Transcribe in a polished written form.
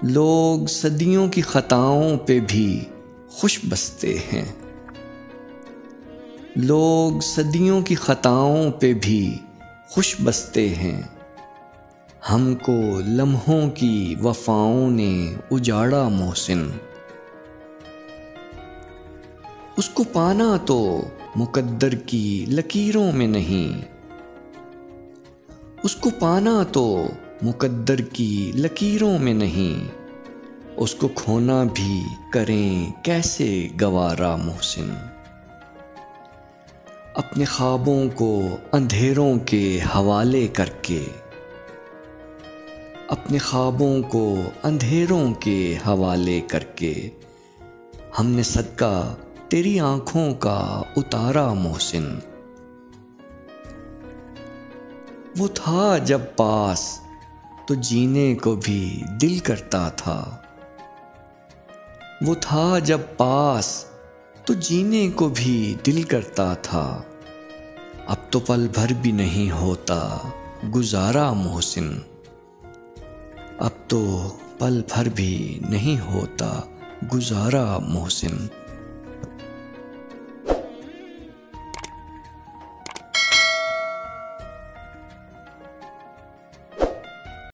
लोग सदियों की खताओं पे भी खुश बसते हैं। लोग सदियों की खताओं पे भी खुश बसते हैं। हमको लम्हों की वफ़ाओं ने उजाड़ा मोहसिन। उसको पाना तो मुकद्दर की लकीरों में नहीं, उसको पाना तो मुकद्दर की लकीरों में नहीं, उसको खोना भी करें कैसे गवारा मोहसिन। अपने ख्वाबों को अंधेरों के हवाले करके, अपने ख्वाबों को अंधेरों के हवाले करके, हमने सदका तेरी आँखों का उतारा मोहसिन। वो था जब पास तो जीने को भी दिल करता था। वो था जब पास तो जीने को भी दिल करता था। अब तो पल भर भी नहीं होता गुजारा मोहसिन। अब तो पल भर भी नहीं होता गुजारा मोहसिन।